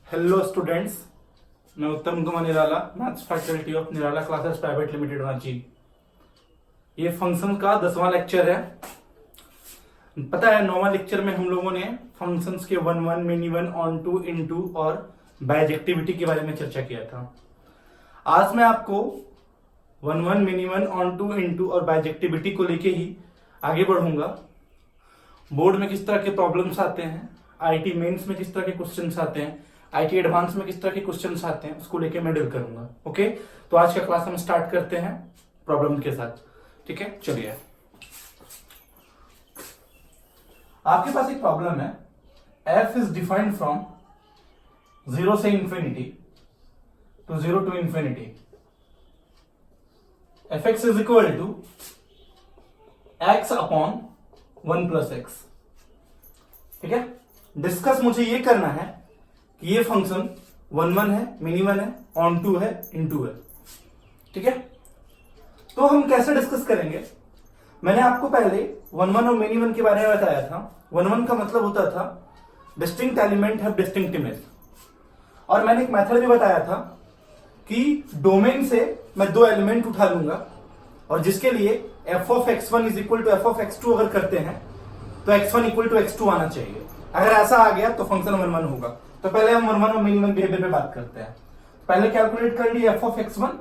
Hello students, मैं Uttam Kumar Nirala, maths faculty of Nirala classes private limited Ranchi. ये function का 10वां लेक्चर है। पता है 9वां लेक्चर में हम लोगों ने फंक्शंस के one one, many one, onto, into और बाइजेक्टिविटी के बारे में चर्चा किया था। आज मैं आपको one one, many one, onto, into और बाइजेक्टिविटी को लेके ही आगे बढ़ूंगा। बोर्ड में किस तरह के प्रॉब्लम्स आते हैं, आईटी मेंस में किस तरह के क्वेश्चंस आते हैं, आईटी एडवांस में किस तरह के क्वेश्चंस आते हैं, उसको लेके मैं डील करूंगा। ओके, तो आज का क्लास हम स्टार्ट करते हैं प्रॉब्लम के साथ। ठीक है, चलिए। आपके पास एक प्रॉब्लम है। f इज डिफाइंड फ्रॉम 0 से infinity to 0 to infinity. fx is equal to x upon 1 plus x. ठीक है, डिस्कस मुझे ये करना है कि ये फंक्शन वन वन है, मिनी वन है, ऑन टू है, इन टू है। ठीक है, तो हम कैसे डिस्कस करेंगे। मैंने आपको पहले वन वन और मिनी वन के बारे में बताया था। वन वन का मतलब होता था डिस्टिंक्ट एलिमेंट है डिस्टिंक्ट इमेज, और मैंने एक मेथड भी बताया था कि डोमेन से मैं दो एलिमेंट उठा लूंगा और जिसके लिए f of x1 is equal to f of x2 अगर करते हैं तो x1 इक्वल टू x2 आना चाहिए। अगर ऐसा आ गया तो फंक्शन वन वन होगा। तो पहले हम वन वन और मिनिमम बिहेवियर पे बात करते हैं। पहले कैलकुलेट कर लिए f of x1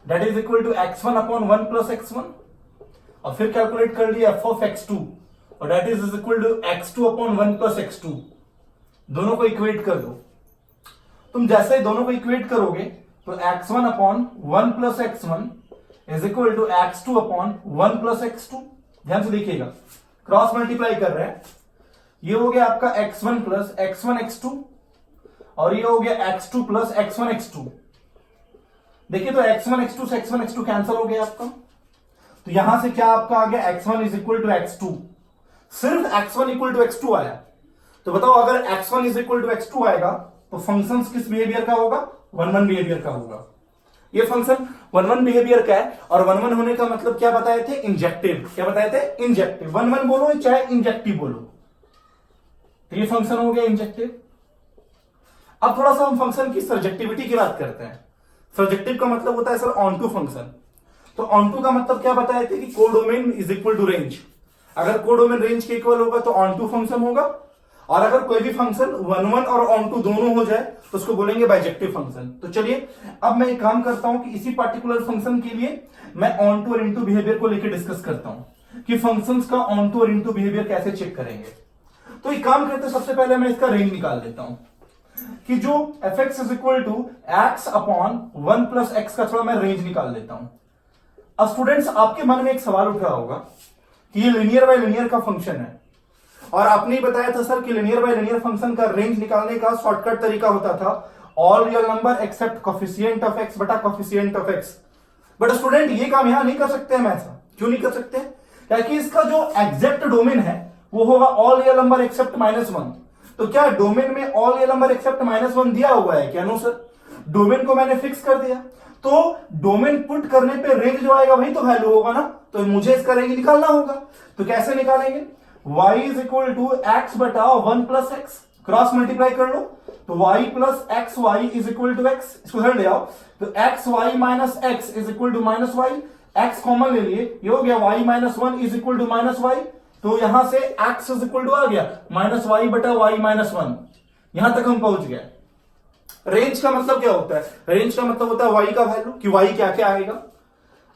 that is equal to x1 upon 1 plus x1, और फिर कैलकुलेट कर लिए f ऑफ x2 और that is equal to x2 upon 1 plus x2। दोनों को इक्वेट कर दो। तुम जैसे दोनों को इक्वेट करोगे तो x1 upon 1 plus x1 is equal to x2 upon 1 plus x2। ध्यान से देखिएगा, क्रॉस मल्टीप्लाई कर रहे हैं। ये हो गया आपका x1 प्लस x1 x2 और ये हो गया x2 प्लस x1 x2। देखिए तो x1 x2 से x1 x2 कैंसिल हो गया आपका। तो यहां से क्या आपका आ गया x1 is equal to x2। सिर्फ x1 इक्वल टू x2 आया। तो बताओ अगर x1 is equal to x2 आएगा तो फंक्शन किस बिहेवियर का होगा, वन वन बिहेवियर का होगा। ये फंक्शन वन वन बिहेवियर का है, और वन वन होने का मतलब क्या बताए थे, इंजेक्टिव। क्या बताए थे, इंजेक्टिव। वन वन बोलो चाहे इंजेक्टिव बोलो, तो ये फंक्शन हो गया इंजेक्टिव। अब थोड़ा सा हम फंक्शन की सर्जेक्टिविटी की बात करते हैं। सर्जेक्टिव का मतलब होता है सर ऑन टू फंक्शन। तो ऑन टू का मतलब क्या बताए थे कि codomain is equal to range. अगर कोडोमेन रेंज के इक्वल होगा तो ऑन टू फंक्शन होगा, और अगर कोई भी फंक्शन वन वन और ऑन टू दोनों हो जाए तो उसको बोलेंगे बाइजेक्टिव फंक्शन। तो चलिए अब मैं एक काम करता हूं कि इसी पार्टिकुलर फंक्शन के लिए मैं ऑन टू और इन टू बिहेवियर को लेकर डिस्कस करता हूं कि फंक्शंस का ऑन टू और इन टू बिहेवियर कैसे चेक करेंगे। तो एक काम करते हैं, सबसे पहले मैं इसका रेंज निकाल देता हूं कि जो fx is equal to x upon 1 plus x का थोड़ा मैं रेंज निकाल देता हूं। अब स्टूडेंट्स आपके मन में एक सवाल उठ रहा होगा कि ये लिनियर बाय लिनियर का फंक्शन है, और आपने ही बताया था सर कि लिनियर बाय लिनियर फंक्शन का रेंज निकालने का शॉर्टकट तरीका होता था all real number except coefficient of x बटा coefficient of x। But student ये काम यहां नहीं कर सकते हम। ऐसा क्यों नहीं कर सकते, क्योंकि इसका जो एग्जैक्ट डोमेन है वो होगा ऑल रियल नंबर एक्सेप्ट -1। तो क्या डोमेन में ऑल रियल नंबर एक्सेप्ट -1 दिया हुआ है क्या? नो सर, डोमेन को मैंने फिक्स कर दिया। तो डोमेन पुट करने पे रेंज जो आएगा वही तो वैल्यू होगा ना। तो मुझे इसका रेंज निकालना होगा। तो कैसे निकालेंगे, y is equal to x बटा 1 प्लस एक्स, क्रॉस मल्टीप्लाई कर लो। तो y plus x y is equal to x, इसको इधर ले आओ। तो x y minus x is equal to minus y, x common ले लिए, ये हो गया y minus 1 is equal to minus y. तो यहां से x इज इक्वल टू आ गया माइनस वाई बटा वाई माइनस 1। यहां तक हम पहुंच गए। रेंज का मतलब क्या होता है, रेंज का मतलब होता है y का वैल्यू कि y क्या क्या आएगा।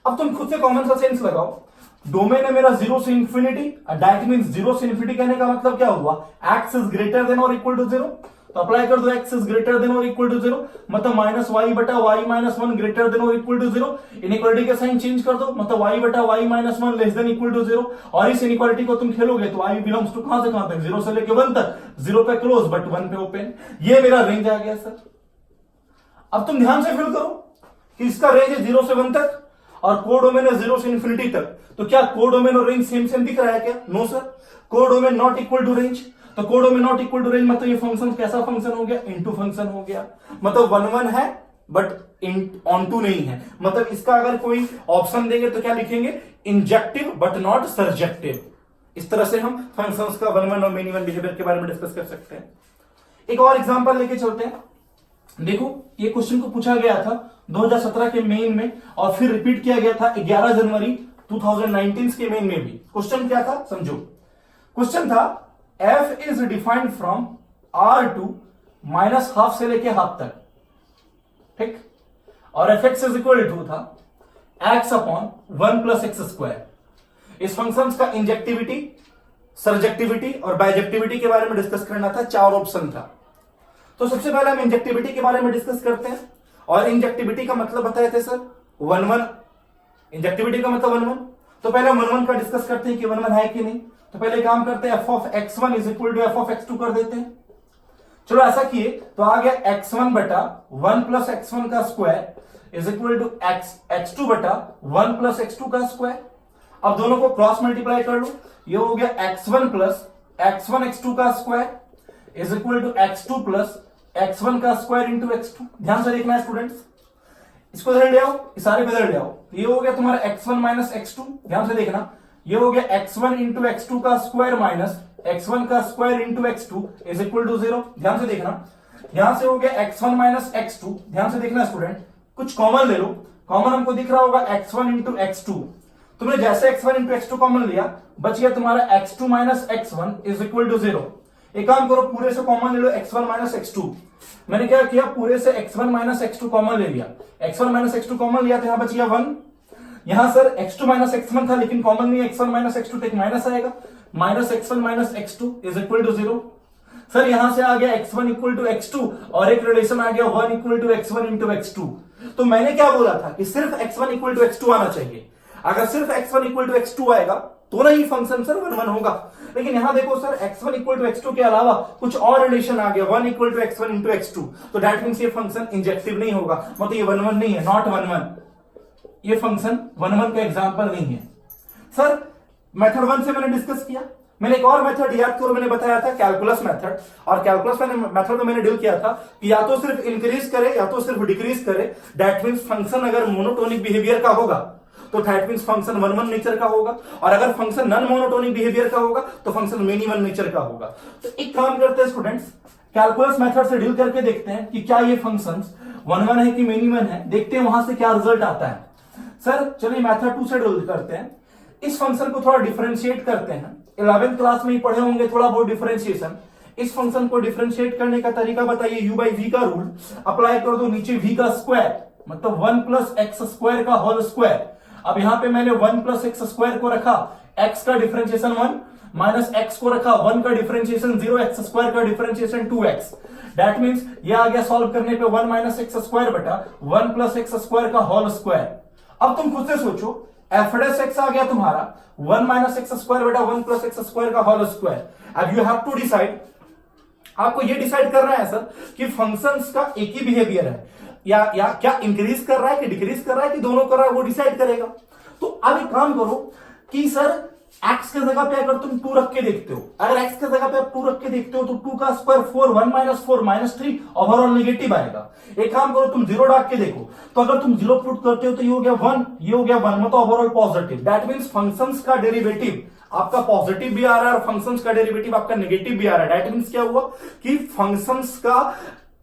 अब तुम खुद से कॉमन सा सेंस लगाओ। डोमेन है मेरा 0 से इंफिनिटी, दैट मींस 0 से इंफिनिटी कहने का मतलब क्या हुआ, x इज ग्रेटर देन और इक्वल टू 0। तो अप्लाई कर दो x इज ग्रेटर देन और इक्वल टू 0, मतलब माइनस वाई बटा वाई माइनस 1 ग्रेटर देन और इक्वल टू 0। इनइक्वालिटी का साइन चेंज कर दो, मतलब y बटा y minus 1 less than equal to 0। और इस इनइक्वालिटी को तुम खेलोगे तो i बिलोंग्स टू कहां से कहां तक, 0 से लेकर 1 तक। 0 पे क्लोज बट 1 पे ओपन। ये मेरा रेंज आ गया सर। अब तुम ध्यान से फिल करो कि इसका रेंज है 0 से 1 तक और कोडोमेन है 0 से इंफिनिटी तक। तो क्या कोडोमेन और रेंज सेम सेम दिख रहा है क्या? No sir, codomain not equal to range. तो codomain not equal to range मतलब ये फंक्शन कैसा फंक्शन हो गया, इनटू फंक्शन हो गया। मतलब वन वन है बट ऑन टू नहीं है। मतलब इसका अगर कोई ऑप्शन देंगे तो क्या लिखेंगे, इंजेक्टिव बट नॉट सर्जेक्टिव। इस तरह से हम फंक्शंस का वन वन और मिनी वन बिहेवियर के बारे में डिस्कस कर सकते हैं। एक और एग्जांपल लेके चलते हैं। देखो ये क्वेश्चन को पूछा गया था 2017 के मेन में और फिर रिपीट किया गया था 11 जनवरी 2019 के मेन में भी। क्वेश्चन क्या था समझो। क्वेश्चन था f is defined from R2 minus half से लेके हाफ तक, ठीक, और fx इज इक्वल टू था x upon 1 plus x square. इस फंक्शन का इंजेक्टिविटी, सर्जेक्टिविटी और बाइजेक्टिविटी के बारे में डिस्कस करना था। 4 ऑप्शन था। तो सबसे पहले हम इंजेक्टिविटी के बारे में डिस्कस करते हैं। और इंजेक्टिविटी का मतलब बताए थे सर 1-1, इंजेक्टिविटी का मतलब 1-1। तो पहले हम 1-1 का डिस्कस करते हैं कि 1-1 है कि नहीं। तो पहले काम करते हैं f of x1 is equal to f of x2 कर देते हैं। चलो ऐसा किए तो आ गया x1 बटा 1 प्लस x1 का square is equal to x2 बटा 1 प्लस x2 का स्क्वायर। अब दोनों को क्रॉस मल्टीप्लाई कर लो, ये हो गया x1 प्लस x1 x2 का square is equal to x2 plus x1 का स्क्वायर इंटू x2। ध्यान से देखना है स्टूडेंट्स, इसको इधर ले आओ, इस सारे को इधर ले आओ। ये हो गया तुम्हारा x1 माइनस x2। ध्यान से देखना, ये हो गया x1 इंटू x2 का स्क्वायर माइनस x1 का square into x2 is equal to 0। ध्यान से देखना, यहां से हो गया x1 माइनस x2। ध्यान से देखना स्टूडेंट, कुछ कॉमन ले लो। कॉमन हमको दिख रहा होगा x1 इंटू x2। तुमने जैसे x1 इंटू x2 कॉमन लिया, बच गया तुम्हारा x2 minus x1 is equal to 0। एक काम करो, पूरे से कॉमन ले लो x1 माइनस x2। मैंने क्या किया, पूरे से x1 माइनस x2 कॉमन ले लिया। x1 माइनस x2 कॉमन लिया तो यहां बच गया 1। यहां सर x2 माइनस x1 था लेकिन कॉमन नहीं है, x1 minus x2 take minus आएगा, minus x1 minus x2 is equal to 0। Sir यहां से आ गया x1 इक्वल टू x2 और एक रिलेशन आ गया 1 equal to x1 into x2। तो मैंने क्या बोला था कि सिर्फ x1 इक्वल टू x2 आना चाहिए। अगर सिर्फ x1 इक्वल टू x2 आएगा तो ना ही फंक्शन सर 1-1 होगा। लेकिन यहां देखो sir x1 equal to x2 के अलावा कुछ और रिलेशन आ गया 1 equal to x1 into x2। तो दैट मींस ये फंक्शन इंजेक्टिव नहीं होगा, मतलब ये 1-1 नहीं है, नॉट 1-1। ये फंक्शन 1-1 का एग्जांपल नहीं है। सर मेथड 1 से मैंने डिस्कस किया। मैंने एक और मेथड याद करो, मैंने बताया था कैलकुलस मेथड। और कैलकुलस मेथड में मैंने डील किया था कि या तो सिर्फ इंक्रीज करे या तो सिर्फ डिक्रीज करे। दैट मींस फंक्शन अगर मोनोटोनिक बिहेवियर का होगा तो दैट मींस फंक्शन 1-1 नेचर का होगा, और अगर फंक्शन नॉन मोनोटोनिक बिहेवियर का होगा तो फंक्शन मेनी वन नेचर का होगा। तो एक काम करते हैं स्टूडेंट्स, कैलकुलस मेथड से डील करके देखते हैं कि क्या ये फंक्शंस 1-1 है कि मेनी वन है। देखते हैं वहां से क्या रिजल्ट आता है। सर चलिए मेथड 2 से डील करते हैं। इस फंक्शन को थोड़ा डिफरेंशिएट करते हैं। 11th क्लास में ही पढ़े होंगे थोड़ा बहुत डिफरेंशिएशन। इस फंक्शन को डिफरेंशिएट करने का तरीका बताइए। u बाई वी का रूल अप्लाई कर दो, नीचे v का स्क्वायर मतलब 1 प्लस एक्स स्क्वायर का होल स्क्वायर। अब यहां पे मैंने 1 प्लस एक्स स्क्वायर को रखा, x का डिफरेंशिएशन 1 माइनस x को रखा 1 का डिफरेंशिएशन 0, एक्स स्क्वायर का डिफरेंशिएशन 2x। दैट मींस ये आ गया सॉल्व करने पे 1 माइनस एक्स स्क्वायर बटा 1 प्लस एक्स स्क्वायर का होल स्क्वायर। अब तुम खुद से सोचो, एफ डेस एक्स आ गया तुम्हारा 1 माइनस एक्स स्क्वायर बटा 1 प्लस एक्स स्क्वायर का होल स्क्वायर। अब यू हैव टू डिसाइड, आपको ये डिसाइड करना है सर कि फंक्शंस का एक ही बिहेवियर है या क्या इंक्रीज कर रहा है कि डिक्रीज कर रहा है कि दोनों कर रहा है, वो डिसाइड करेगा। तो अब एक काम करो कि सर x के जगह पे अगर तुम 2 रख के देखते हो, अगर x के जगह पे आप 2 रख के देखते हो तो 2 का square 4, 1 minus 4 minus 3 overall negative आएगा। एक काम करो तुम 0 डाल के देखो, तो अगर तुम 0 पुट करते हो तो ये हो गया 1, ये हो गया 1, मतलब overall positive. That means functions का डेरिवेटिव आपका पॉजिटिव भी आ रहा है और फंक्शंस का डेरिवेटिव आपका नेगेटिव भी आ रहा है। दैट मींस क्या हुआ कि फंक्शंस का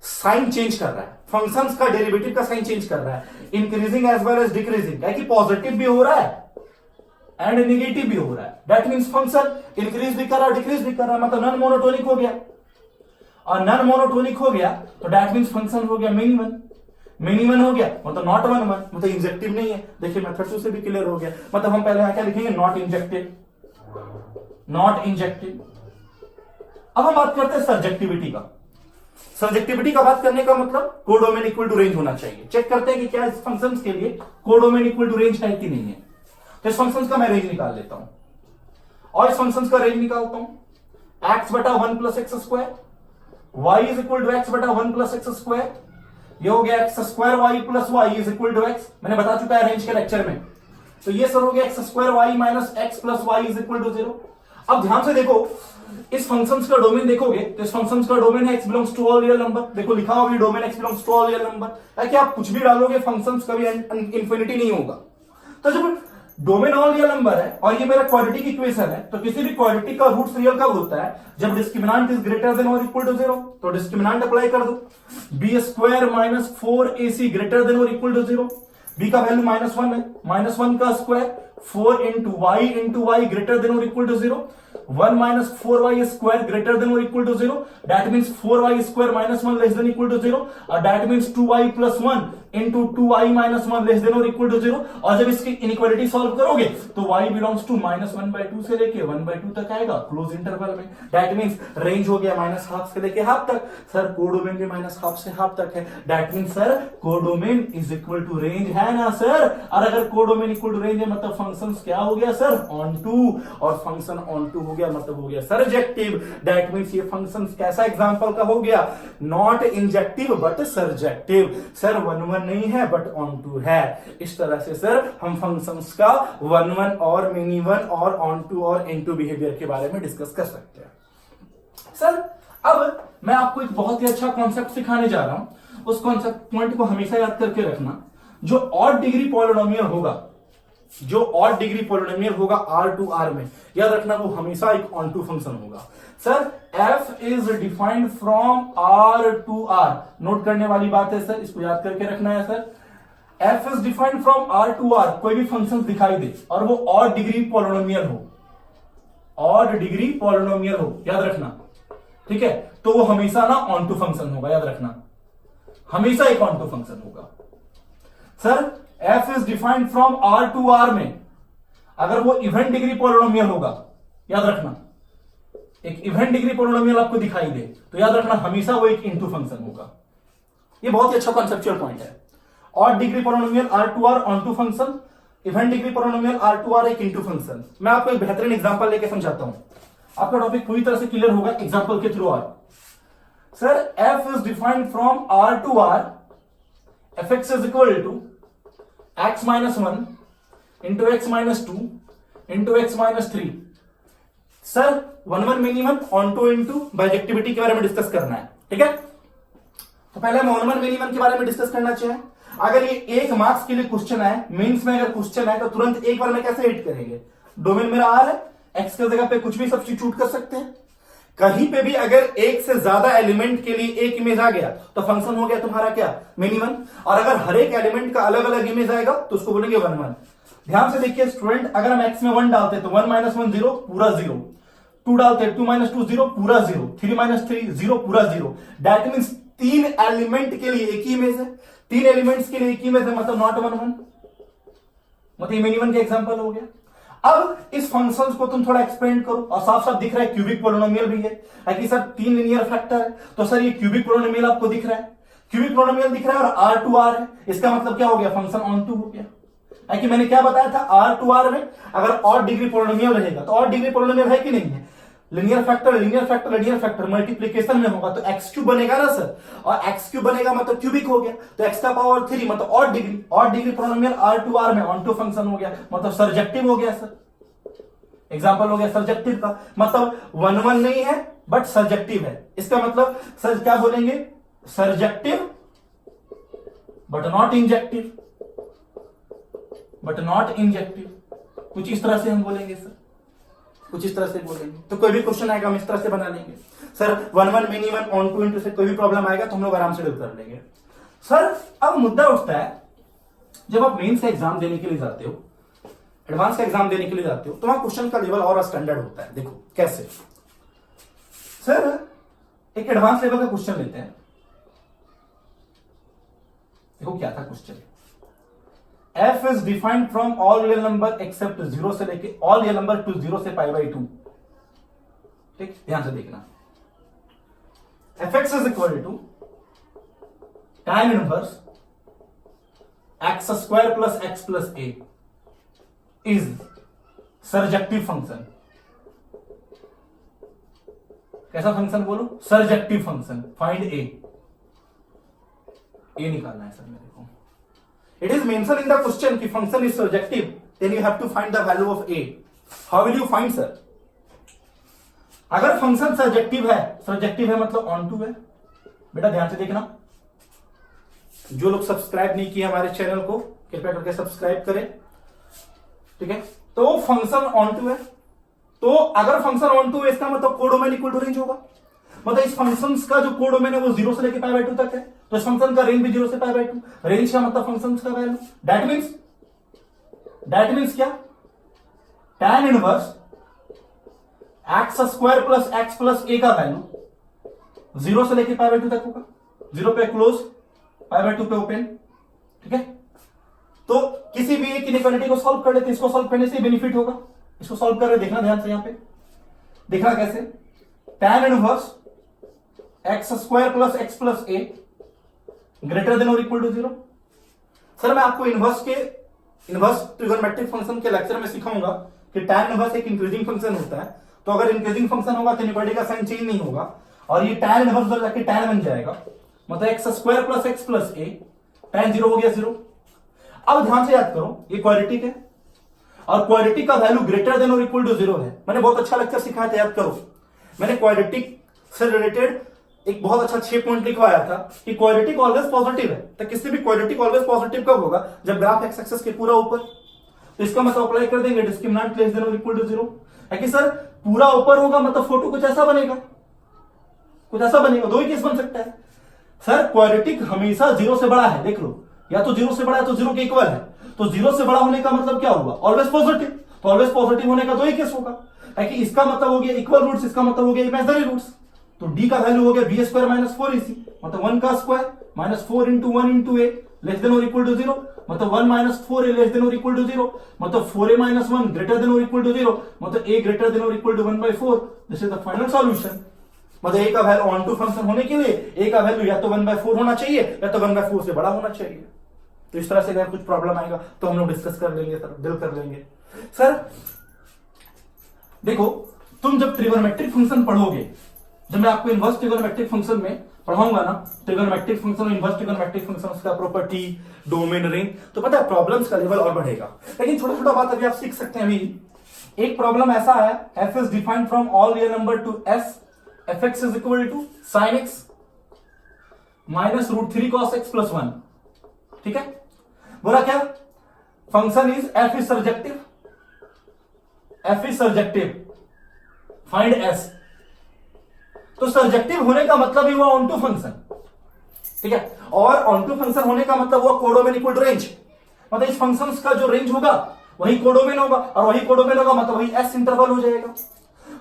साइन चेंज कर रहा है, फंक्शंस का डेरिवेटिव का साइन चेंज कर रहा है, increasing as well as decreasing, क्या कि पॉजिटिव भी हो रहा है एंड नेगेटिव भी हो रहा है। दैट मींस फंक्शन इंक्रीज भी कर रहा है डिक्रीज भी कर रहा है, मतलब नॉन मोनोटोनिक हो गया। और नॉन मोनोटोनिक हो गया तो दैट मींस फंक्शन हो गया मेनी वन। मेनी वन हो गया मतलब नॉट 1-1, मतलब इंजेक्टिव नहीं है। देखिए मेथड 2 से भी क्लियर हो गया। मतलब हम पहले क्या लिखेंगे, नॉट इंजेक्टिव, नॉट इंजेक्टिव। अब हम बात करते हैं सब्जेक्टिविटी का। सब्जेक्टिविटी का बात करने का मतलब कोडोमेन इक्वल टू रेंज होना चाहिए। चेक करते हैं कि क्या इस फंक्शंस के लिए कोडोमेन इक्वल टू रेंज है कि नहीं है। तो इस फंक्शंस का मैं रेंज निकाल लेता हूं और इस फंक्शंस का रेंज निकालता हूं। x बटा 1 plus x square, y is equal to x बटा 1 प्लस एक्स स्क्वायर। ये हो गया x square y plus y is equal to x, मैंने बता चुका है रेंज के लेक्चर में। तो ये सर हो गया x square y minus x plus y is equal to 0। अब ध्यान से देखो, इस फंक्शंस का डोमेन देखोगे तो इस फंक्शंस का डोमेन है x belongs to all real number. देखो लिखा हुआ भी domain x belongs to all real number है कि आप कुछ भी डालोगे फंक्शंस कभी इंफिनिटी नहीं होगा। तो जब डोमेन ऑल रियल नंबर है और ये मेरा क्वाड्रेटिक इक्वेशन है, तो किसी भी क्वाड्रेटिक का रूट्स रियल कब होता है? जब डिस्क्रिमिनेंट इज ग्रेटर देन और इक्वल टू 0। तो डिस्क्रिमिनेंट अप्लाई कर दो, B square minus 4ac greater than और इक्वल टू 0। बी का वैल्यू -1 है, -1 का square 4 into Y greater than और equal to 0। 1 minus 4y square greater than और equal to 0, that means 4y square minus 1 less than equal to 0, और that means 2y plus 1 into 2y minus 1 less than और equal to 0। और जब इसकी inequality solve करोगे तो y belongs to -1/2 से लेके 1/2 तक आएगा क्लोज इंटरवल में। दैट मीन्स रेंज हो गया -½ से लेके हाफ तक। सर कोडोमेन भी -½ से हाफ तक है, that means sir codomain is equal to range है ना सर। और अगर कोडोमेन इक्वल टू रेंज है मतलब फंक्शन क्या हो गया सर? ऑन टू, और फंक्शन ऑन टू हो गया मतलब हो गया सर्जेक्टिव। दैट मीन्स ये फंक्शन कैसा एग्जांपल का हो गया? Not injective but surjective. Sir 1 1 नहीं है बट ऑन टू है। इस तरह से सर हम फंक्शंस का 1 1 और मिनी 1 और ऑन टू और इन टू बिहेवियर के बारे में डिस्कस कर सकते हैं। सर अब मैं आपको एक बहुत ही अच्छा कॉन्सेप्ट सिखाने जा रहा हूं, उस कॉन्सेप्ट पॉइंट को हमेशा याद करके रखना। जो ऑड डिग्री पॉलिनोमियल होगा, जो ऑड डिग्री पॉलिनोमियल होगा R2R में, याद रखना वो हमेशा एक ऑन टू फंक्शन होगा। Sir f is defined from R2R, note करने वाली बात है सर, इसको याद करके रखना है sir. f is defined from R2R, कोई भी फंक्शन दिखाई दे और वो ऑड डिग्री पॉलिनोमियल हो, ऑड डिग्री पॉलिनोमियल हो, याद रखना, ठीक है? तो वो हमेशा ना ऑन टू फंक्शन होगा, याद रखना, हमेशा एक ऑन टू फंक्शन होगा। Sir f is defined from R2R में अगर वो इवेंट डिग्री पॉलिनोमियल होगा, याद रखना, एक इवेंट डिग्री पॉलिनोमियल आपको दिखाई दे तो याद रखना हमेशा वो एक इनटू फंक्शन होगा। ये बहुत ही अच्छा कॉन्सेप्चुअल पॉइंट है। Odd degree polynomial R2R onto function, even degree polynomial R2R एक इनटू फंक्शन। मैं आपको एक बेहतरीन एग्जांपल लेके समझाता हूं, आपका टॉपिक पूरी तरह से क्लियर होगा एग्जांपल के through. Sir f is defined from R2R, fx is equal to x minus 1 into x minus 2 into x minus 3। Sir 1 1 minimum onto into bijectivity के बारे में डिस्कस करना है, ठीक है? तो पहले हम 1 1 मिनिमम के बारे में डिस्कस करना चाहिए। अगर ये 1 मार्क्स के लिए क्वेश्चन है, मेंस में अगर क्वेश्चन है तो तुरंत एक बार में कैसे हिट करेंगे? डोमेन मेरा R है, x की जगह पे कुछ भी सब्स्टिट्यूट कर सकते हैं। कहीं पे भी अगर एक से ज्यादा एलिमेंट के लिए एक इमेज आ गया तो फंक्शन हो गया तुम्हारा क्या? मिनिमम। और अगर हर एक एलिमेंट का अलग अलग इमेज आएगा तो उसको बोलेंगे 1 1। ध्यान से देखिए स्टूडेंट, अगर हम x में 1 डालते तो 1 - 1 0 पूरा 0, 2 डालते 2 - 2 0 पूरा 0, 3 - 3 0 पूरा 0। दैट मीन्स 3 एलिमेंट के लिए एक ही इमेज है, 3 एलिमेंट्स के लिए एक ही इमेज है, मतलब नॉट 1 1, मतलब मिनिमम का एग्जांपल हो गया। अब इस फंक्शंस को तुम थोड़ा एक्सपेंड करो और साफ साफ दिख रहा है क्यूबिक पोलिनोमियल भी है, कि सर 3 लिनियर फैक्टर है, तो सर ये क्यूबिक पोलिनोमियल आपको दिख रहा है, क्यूबिक पोलिनोमियल दिख रहा है और R2R है, इसका मतलब क्या हो गया? फंक्शन ऑन टू हो गया। कि मैंने क्या बताया था, R2R में अगर ऑड डिग्री पोलिनोमियल रहेगा तो ऑड डिग्री पोलिनोमियल है कि नहीं है? Linear factor linear factor linear factor multiplication में होगा तो x³ बनेगा ना सर, और x³ बनेगा मतलब क्यूबिक हो गया, तो x का पावर 3 मतलब ऑड डिग्री पोलिनोमियल R2R में ऑन टू फंक्शन हो गया, मतलब सर्जेक्टिव हो गया सर। एग्जांपल हो गया सर्जेक्टिव का, मतलब 1 1 नहीं है बट सर्जेक्टिव है। इसका मतलब सर क्या बोलेंगे? Surjective but not injective, but not injective, कुछ इस तरह से हम बोलेंगे सर, कुछ इस तरह से बोलेंगे। तो कोई भी क्वेश्चन आएगा हम इस तरह से बना लेंगे sir. 1 1 minimum onto into से कोई भी प्रॉब्लम आएगा तो हम लोग आराम से डील कर लेंगे सर। अब मुद्दा उठता है, जब आप मेंस का एग्जाम देने के लिए जाते हो, एडवांस का एग्जाम देने के लिए जाते हो, तो वहां क्वेश्चन का लेवल और स्टैंडर्ड होता है। देखो कैसे सर, एक एडवांस लेवल का क्वेश्चन लेते हैं। देखो क्या था question, f is defined from all real number except 0 से लेके ऑल रियल नंबर टू 0 से π/2। ठीक, ध्यान से देखना। fx is equal to tan inverse x² plus x plus a is surjective function. कैसा फंक्शन बोलो? Surjective function. फाइंड a निकालना है सर मेरे को। It is mentioned in the question कि function is surjective, then you have to find the value of a. How will you find sir? अगर function surjective है मतलब on to है। बेटा ध्यान से देखना, जो लोग सब्सक्राइब नहीं किए हमारे चैनल को कृपया करके सब्सक्राइब करें ठीक है, तो फंक्शन ऑन टू है। तो अगर फंक्शन ऑन टू है इसका मतलब कोडोमेन इक्वल टू रेंज होगा। मतलब इस फंक्शन का जो कोडोमेन है वो 0 से लेकर π/2 तक है, तो इस फंक्शन का रेंज भी 0 से π/2। रेंज का मतलब फंक्शन का वैल्यू। दैट मीन्स क्या, tan inverse x square plus x plus a का वैल्यू 0 से लेकर π/2 तक होगा। 0 पे क्लोज, π/2 पे ओपन। ठीक है, तो किसी भी एक इनइक्वालिटी को सॉल्व कर लेते, इसको सॉल्व करने से बेनिफिट होगा। इसको सॉल्व कर रहे, देखना ध्यान से, यहां पे देखना कैसे, tan inverse x square plus x plus a greater than और इक्वल टू 0। सर मैं आपको इनवर्स ट्रिगोनोमेट्रिक फंक्शन के लेक्चर में सिखाऊंगा कि tan इनवर्स एक इंक्रीजिंग फंक्शन होता है। तो अगर इंक्रीजिंग फंक्शन होगा तो इनइक्वालिटी का साइन चेंज नहीं होगा, और ये tan इनवर्स उधर जाके tan बन जाएगा। मतलब x square plus x plus a, tan 0 हो गया 0। अब ध्यान से याद करो, ये क्वाड्रेटिक है और क्वाड्रेटिक का वैल्यू ग्रेटर देन और इक्वल टू 0 है। मैंने बहुत अच्छा लेक्चर सिखाया था, याद करो। मैंने क्वाड्रेटिक से रिलेटेड एक बहुत अच्छा 6 पॉइंट लिखवाया था कि क्वाड्रेटिक ऑलवेज पॉजिटिव है। तो किसी भी क्वाड्रेटिक ऑलवेज पॉजिटिव कब होगा, जब ग्राफ एक्स एक्सिस के पूरा ऊपर। तो इसका मतलब अप्लाई कर देंगे डिस्क्रिमिनेंट लेस देन और इक्वल टू 0 है कि सर पूरा ऊपर होगा मतलब फोटो कुछ ऐसा बनेगा, कुछ ऐसा बनेगा। दो ही केस बन सकता है सर, क्वाड्रेटिक हमेशा 0 से बड़ा है, देख लो, या तो 0 से बड़ा है तो 0 के इक्वल है। तो 0 से बड़ा होने का मतलब क्या हुआ, ऑलवेज पॉजिटिव। तो ऑलवेज पॉजिटिव होने का दो ही केस होगा, ताकि इसका मतलब हो गया इक्वल रूट्स, इसका मतलब हो गया इमेजिनरी रूट्स। तो d का वैल्यू हो गया b स्क्वायर माइनस 4ac, मतलब 1 का स्क्वायर minus 4 into 1 into a less than और इक्वल टू 0, मतलब 1 माइनस 4a लेस देन और इक्वल टू 0, मतलब 4a माइनस 1 ग्रेटर देन और इक्वल टू 0, मतलब a ग्रेटर देन और equal to 1/4। This is the final solution. मतलब a का value on to function होने के लिए a का वैल्यू या तो 1/4 होना चाहिए या तो 1/4 से बड़ा होना चाहिए। तो इस तरह से अगर कुछ प्रॉब्लम आएगा तो हम लोग डिस्कस कर लेंगे सर, डील कर लेंगे। सर देखो, तुम जब ट्रिगोनोमेट्रिक फंक्शन पढ़ोगे, जब मैं आपको इनवर्स ट्रिगोनोमेट्रिक फंक्शन में पढ़ाऊंगा ना, trigonometric function, inverse trigonometric functions का प्रॉपर्टी, डोमेन, रेंज, तो पता है प्रॉब्लम्स का लेवल और बढ़ेगा। लेकिन छोटा छोटा बात अभी आप सीख सकते हैं। अभी एक प्रॉब्लम ऐसा है, f is defined from all real number to s, fx is equal to sin x minus √3 cos x plus 1। ठीक है, बोला क्या, function is f is surjective, find s। तो सर्जेक्टिव होने का मतलब ही हुआ ऑन टू फंक्शन। ठीक है, और ऑन टू फंक्शन होने का मतलब हुआ कोडोमेन इक्वल टू रेंज। मतलब इस फंक्शन का जो रेंज होगा वही कोडोमेन होगा, और वही कोडोमेन होगा मतलब वही एस इंटरवल हो जाएगा।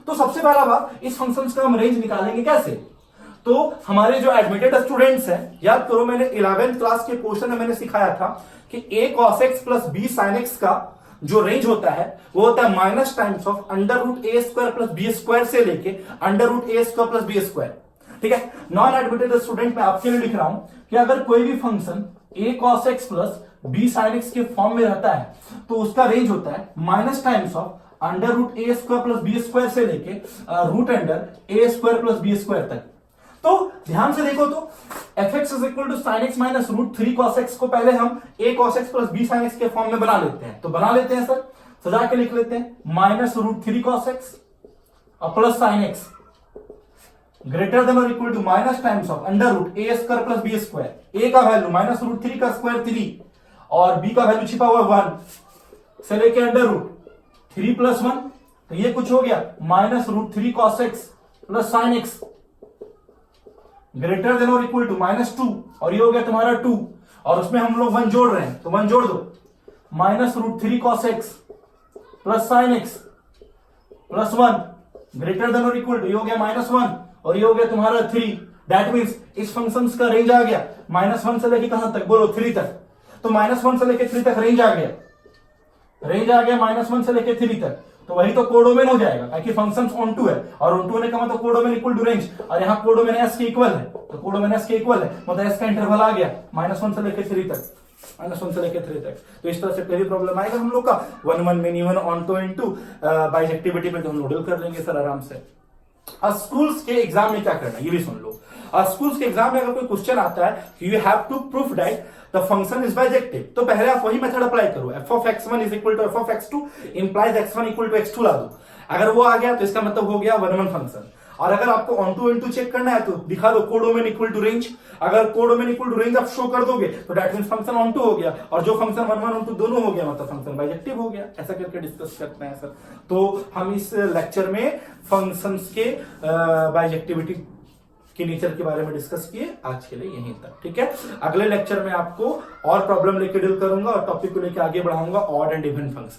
तो सबसे पहला बात, इस फंक्शन का हम रेंज निकालेंगे कैसे। तो हमारे जो एडमिटेड स्टूडेंट्स हैं, याद करो मैंने 11th क्लास के पोर्शन में मैंने सिखाया था कि a cos x plus b sin x का जो रेंज होता है वो होता है minus times of √a square plus b square से लेके √a square plus b square. ठीक है, नॉन एडमिटेड स्टूडेंट में आपके लिए लिख रहा हूं कि अगर कोई भी function a cos x plus b sin x के फॉर्म में रहता है तो उसका रेंज होता है minus times of √a square plus b square से लेके √a square plus b square तक। तो ध्यान से देखो, तो fx is equal to sin x minus √3 cos x को पहले हम a cos x plus b sin x के फॉर्म में बना लेते हैं। तो बना लेते हैं सर, सजा के लिख लेते हैं, माइनस √3 cos x और plus sin x greater than और equal to minus times of √a square plus b square. a का वैल्यू माइनस √3 का स्क्वायर 3 और b का वैल्यू छिपा हुआ 1 से लेके √3 प्लस 1, तो ये कुछ हो गया minus √3 cos x plus sin x greater than और इक्वल टू -2, और ये हो गया तुम्हारा 2, और उसमें हम लोग 1 जोड़ रहे हैं तो 1 जोड़ दो, minus √3 cos x plus sin x plus 1 greater than और इक्वल टू, ये हो गया -1 और ये हो गया तुम्हारा 3। दैट मीन्स इस फंक्शन का रेंज आ गया -1 से लेके कहां तक, बोलो 3 तक। तो -1 से लेके 3 तक रेंज आ गया, -1 से लेके 3 तक। तो वही तो कोडोमेन हो जाएगा, ताकि फंक्शन ऑन टू है, और ऑन टू होने का मतलब कोडोमेन इक्वल टू रेंज, और यहाँ कोडोमेन एस के इक्वल है, तो कोडोमेन एस के इक्वल है, मतलब एस का इंटरवल आ गया -1 से लेके 3 तक, -1 से लेके 3 तक। तो इस तरह से पहली प्रॉब्लम आएगा हम लोग का 1 मेनी 1 ऑन टू इनटू बाइजेक्टिविटी में, तो हम लोग डील कर लेंगे सर आराम से। स्कूल्स के एग्जाम में क्या करना है ये भी सुन लो। स्कूल्स के एग्जाम में अगर कोई क्वेश्चन आता है, you have to proof that the function is bijective, तो पहले आप वही मेथड अप्लाई करो, f of x1 is equal to f of x2 implies x1 equal to x2 ला दो। अगर वो आ गया तो इसका मतलब हो गया 1 फंक्शन। और अगर आपको ऑन टू इनटू चेक करना है तो दिखा दो कोडोमेन इक्वल टू रेंज। अगर कोडोमेन इक्वल टू रेंज आप शो कर दोगे तो that means function onto हो गया, और जो फंक्शन 1 1 ऑन टू दोनों हो गया मतलब फंक्शन बाइजेक्टिव हो गया। ऐसा करके डिस्कस करते हैं सर। तो हम इस लेक्चर में फंक्शंस के बाइजेक्टिविटी के नेचर के बारे में डिस्कस किए। आज के लिए यहीं तक, ठीक है। अगले लेक्चर में आपको और प्रॉब्लम लेके डील करूंगा और टॉपिक को लेके आगे बढ़ाऊंगा ऑड एंड इवन फंक्शन।